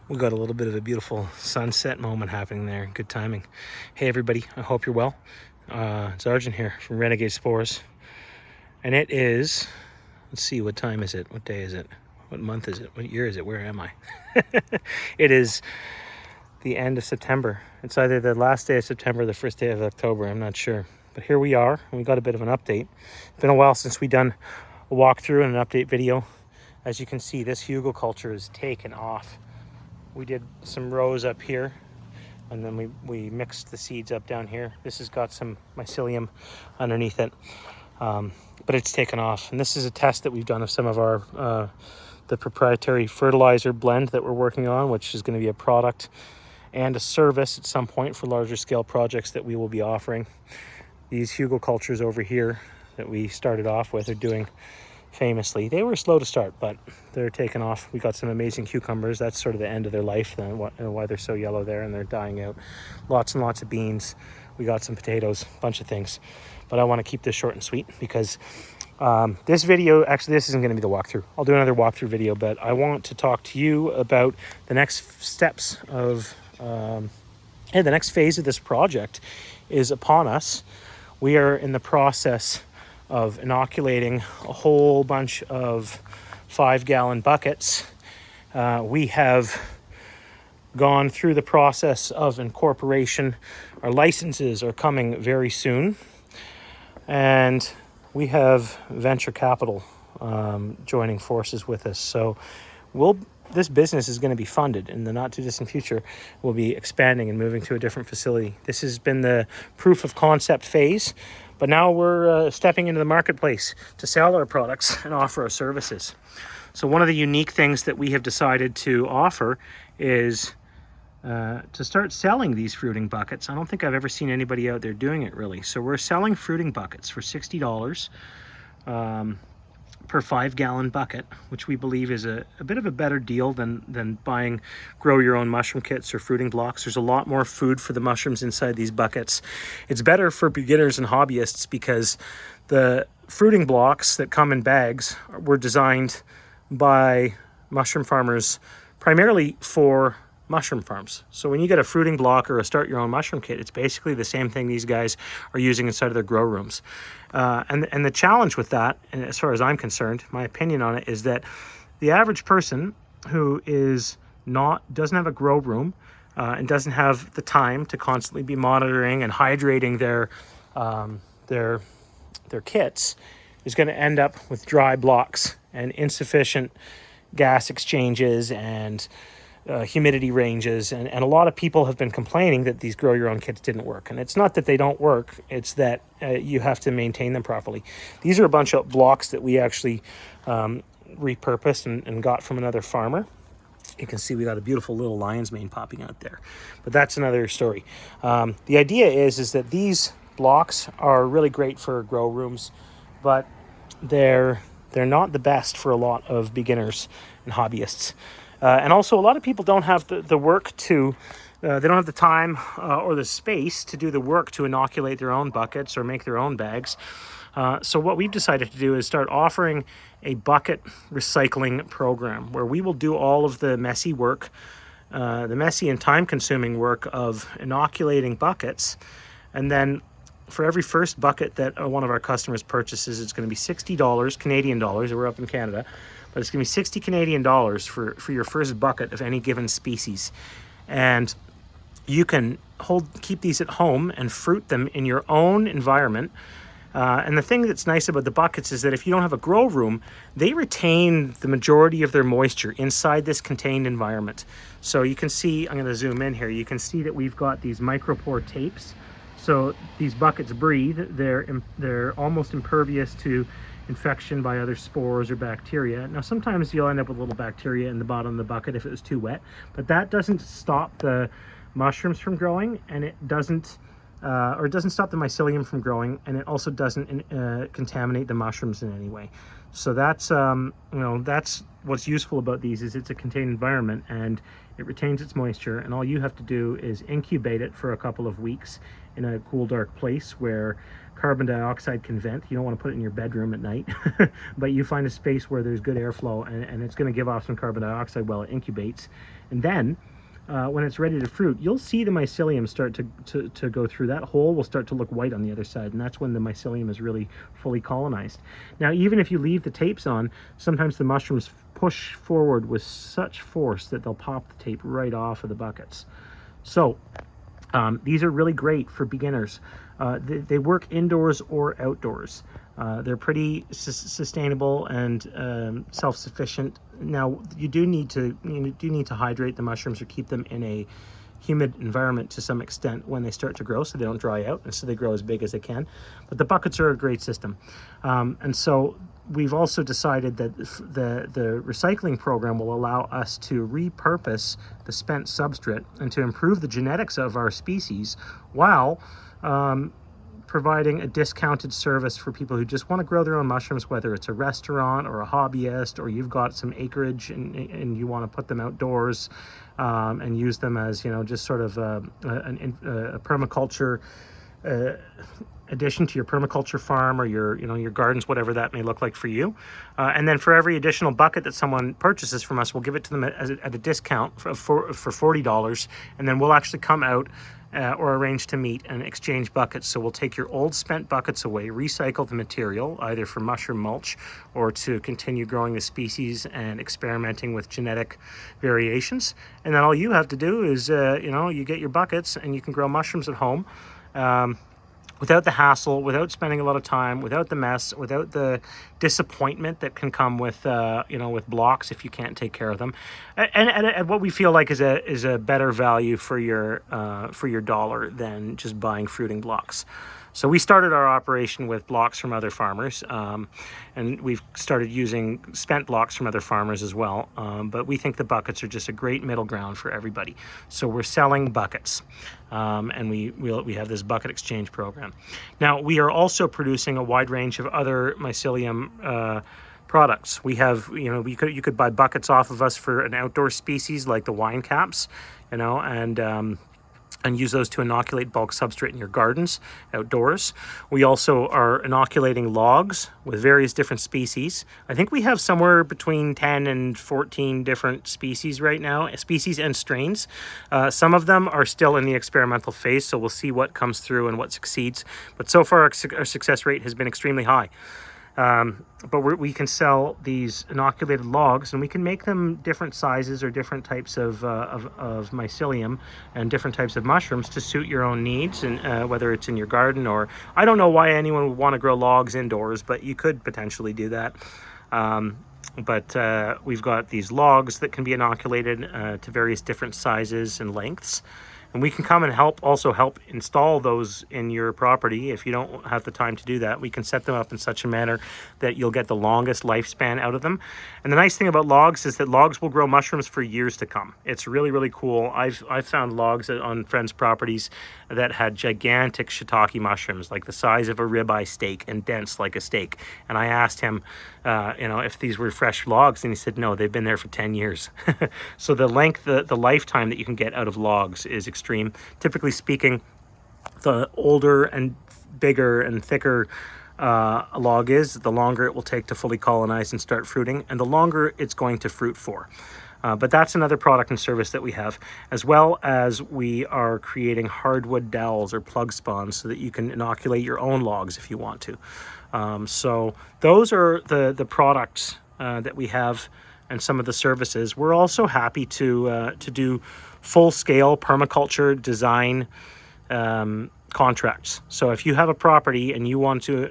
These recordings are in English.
We got a little bit of a beautiful sunset moment happening there. Good timing. Hey everybody, I hope you're well. It's Arjun here from Renegade Spores. And it is, let's see, what time is it? What day is it? What month is it? What year is it? Where am I? It is the end of September. It's either the last day of September or the first day of October. I'm not sure. But here we are, and we got a bit of an update. It's been a while since we done a walkthrough and an update video. As you can see, this hugelkultur is taken off. We did some rows up here, and then we mixed the seeds up down here. This has got some mycelium underneath it, but it's taken off. And this is a test that we've done of some of our the proprietary fertilizer blend that we're working on, which is going to be a product and a service at some point for larger scale projects that we will be offering. These hugelkulturs over here that we started off with are doing famously. They were slow to start, but they're taking off. We got some amazing cucumbers. That's sort of the end of their life, then why they're so yellow there and they're dying out. Lots and lots of beans. We got some potatoes, a bunch of things. But I want to keep this short and sweet because this video, actually this isn't going to be the walkthrough. I'll do another walkthrough video, but I want to talk to you about the next steps of the next phase of this project is upon us. We are in the process of inoculating a whole bunch of 5-gallon buckets. We have gone through the process of incorporation. Our licenses are coming very soon, and we have venture capital joining forces with us. So this business is going to be funded in the not too distant future. We'll be expanding and moving to a different facility. This has been the proof of concept phase, but now we're stepping into the marketplace to sell our products and offer our services. So one of the unique things that we have decided to offer is to start selling these fruiting buckets. I don't think I've ever seen anybody out there doing it really. So we're selling fruiting buckets for $60 per 5-gallon bucket, which we believe is a bit of a better deal than buying grow your own mushroom kits or fruiting blocks. There's a lot more food for the mushrooms inside these buckets. It's better for beginners and hobbyists because the fruiting blocks that come in bags were designed by mushroom farmers primarily for mushroom farms. So when you get a fruiting block or a start your own mushroom kit, it's basically the same thing these guys are using inside of their grow rooms. And the challenge with that, and as far as I'm concerned, my opinion on it is that the average person who doesn't have a grow room and doesn't have the time to constantly be monitoring and hydrating their kits is going to end up with dry blocks and insufficient gas exchanges and humidity ranges, and a lot of people have been complaining that these grow your own kits didn't work. And it's not that they don't work, it's that you have to maintain them properly. These are a bunch of blocks that we actually repurposed and got from another farmer. You can see we got a beautiful little lion's mane popping out there, but that's another story. The idea is that these blocks are really great for grow rooms, but they're not the best for a lot of beginners and hobbyists. And also a lot of people don't have the work to, they don't have the time or the space to do the work to inoculate their own buckets or make their own bags. So what we've decided to do is start offering a bucket recycling program where we will do all of the messy work, the messy and time-consuming work of inoculating buckets. And then for every first bucket that one of our customers purchases, it's going to be $60 Canadian dollars. We're up in Canada. But it's going to be 60 Canadian dollars for your first bucket of any given species. And you can keep these at home and fruit them in your own environment. And the thing that's nice about the buckets is that if you don't have a grow room, they retain the majority of their moisture inside this contained environment. So you can see, I'm going to zoom in here, you can see that we've got these micropore tapes. So these buckets breathe. They're almost impervious to infection by other spores or bacteria. Now sometimes you'll end up with little bacteria in the bottom of the bucket if it was too wet, but that doesn't stop the mushrooms from growing, and it doesn't stop the mycelium from growing, and it also doesn't contaminate the mushrooms in any way. So that's that's what's useful about these, is it's a contained environment and it retains its moisture, and all you have to do is incubate it for a couple of weeks in a cool, dark place where carbon dioxide can vent. You don't want to put it in your bedroom at night, but you find a space where there's good airflow, and it's going to give off some carbon dioxide while it incubates. And then when it's ready to fruit, you'll see the mycelium start to go through. That hole will start to look white on the other side, and that's when the mycelium is really fully colonized. Now, even if you leave the tapes on, sometimes the mushrooms push forward with such force that they'll pop the tape right off of the buckets. So these are really great for beginners. They work indoors or outdoors. They're pretty sustainable and self-sufficient. Now, you do need to hydrate the mushrooms or keep them in a humid environment to some extent when they start to grow, so they don't dry out and so they grow as big as they can. But the buckets are a great system, and so we've also decided that the recycling program will allow us to repurpose the spent substrate and to improve the genetics of our species while providing a discounted service for people who just want to grow their own mushrooms, whether it's a restaurant or a hobbyist, or you've got some acreage and you want to put them outdoors and use them as, just sort of a permaculture addition to your permaculture farm or your gardens, whatever that may look like for you. And then for every additional bucket that someone purchases from us, we'll give it to them at a discount for $40, and then we'll actually come out or arrange to meet and exchange buckets. So we'll take your old spent buckets away, recycle the material either for mushroom mulch or to continue growing the species and experimenting with genetic variations. And then all you have to do is, you get your buckets and you can grow mushrooms at home. Without the hassle, without spending a lot of time, without the mess, without the disappointment that can come with, with blocks if you can't take care of them, and what we feel like is a better value for your dollar than just buying fruiting blocks. So we started our operation with blocks from other farmers, and we've started using spent blocks from other farmers as well. But we think the buckets are just a great middle ground for everybody. So we're selling buckets, and we have this bucket exchange program. Now, we are also producing a wide range of other mycelium products. We have, you could buy buckets off of us for an outdoor species like the wine caps, and use those to inoculate bulk substrate in your gardens outdoors. We also are inoculating logs with various different species. I think we have somewhere between 10 and 14 different species right now, species and strains. Some of them are still in the experimental phase, so we'll see what comes through and what succeeds. But so far, our success rate has been extremely high. But we can sell these inoculated logs, and we can make them different sizes or different types of mycelium and different types of mushrooms to suit your own needs, and whether it's in your garden or, I don't know why anyone would want to grow logs indoors, but you could potentially do that. But we've got these logs that can be inoculated to various different sizes and lengths. And we can come and help install those in your property. If you don't have the time to do that, we can set them up in such a manner that you'll get the longest lifespan out of them. And the nice thing about logs is that logs will grow mushrooms for years to come. It's really, really cool. I've found logs on friends' properties that had gigantic shiitake mushrooms, like the size of a ribeye steak and dense like a steak. And I asked him, if these were fresh logs, and he said, no, they've been there for 10 years. So the lifetime that you can get out of logs is extreme. Typically speaking, the older and bigger and thicker a log is, the longer it will take to fully colonize and start fruiting, and the longer it's going to fruit for. But that's another product and service that we have, as well as we are creating hardwood dowels or plug spawns so that you can inoculate your own logs if you want to. So those are the products that we have and some of the services. We're also happy to do full-scale permaculture design contracts. So if you have a property and you want to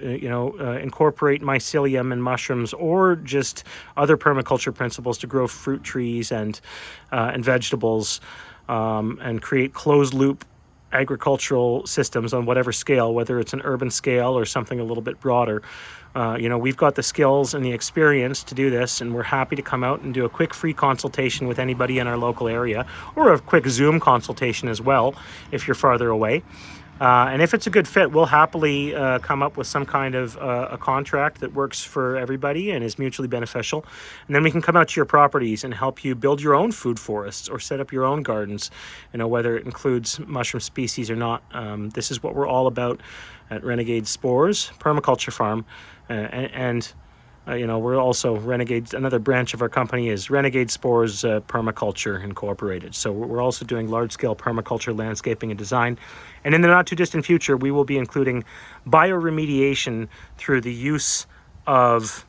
incorporate mycelium and mushrooms or just other permaculture principles to grow fruit trees and vegetables, and create closed loop agricultural systems on whatever scale, whether it's an urban scale or something a little bit broader, we've got the skills and the experience to do this, and we're happy to come out and do a quick free consultation with anybody in our local area, or a quick Zoom consultation as well if you're farther away. And if it's a good fit, we'll happily come up with some kind of a contract that works for everybody and is mutually beneficial. And then we can come out to your properties and help you build your own food forests or set up your own gardens, whether it includes mushroom species or not. This is what we're all about at Renegade Spores Permaculture Farm. We're also Renegade. Another branch of our company is Renegade Spores Permaculture Incorporated. So we're also doing large-scale permaculture landscaping and design. And in the not-too-distant future, we will be including bioremediation through the use of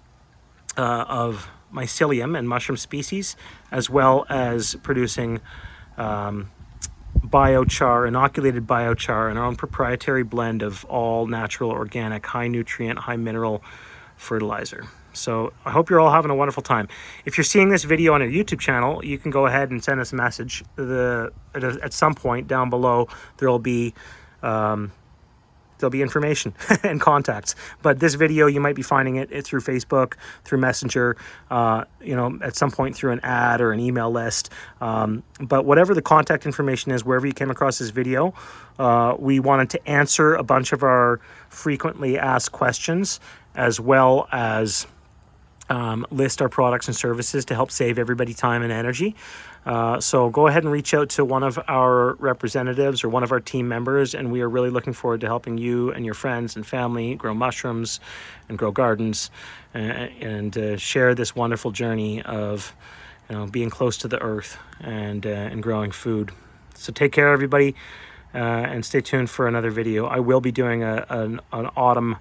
mycelium and mushroom species, as well as producing biochar, inoculated biochar, and our own proprietary blend of all natural, organic, high nutrient, high mineral fertilizer. So I hope you're all having a wonderful time. If you're seeing this video on our YouTube channel, you can go ahead and send us a message. At some point down below, there'll be information and contacts. But this video, you might be finding it through Facebook, through Messenger, at some point through an ad or an email list. But whatever the contact information is, wherever you came across this video, we wanted to answer a bunch of our frequently asked questions, as well as list our products and services to help save everybody time and energy. So go ahead and reach out to one of our representatives or one of our team members, and we are really looking forward to helping you and your friends and family grow mushrooms and grow gardens and share this wonderful journey of being close to the earth and growing food. So take care, everybody, and stay tuned for another video. I will be doing an autumn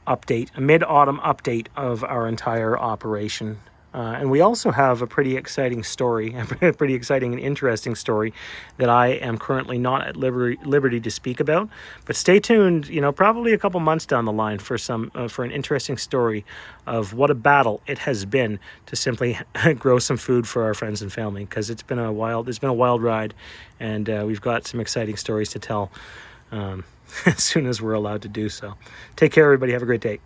update, a mid-autumn update of our entire operation. And we also have a pretty exciting story, a pretty exciting and interesting story that I am currently not at liberty to speak about. But stay tuned, probably a couple months down the line for an interesting story of what a battle it has been to simply grow some food for our friends and family, because it's been a wild ride, and we've got some exciting stories to tell as soon as we're allowed to do so. Take care, everybody. Have a great day.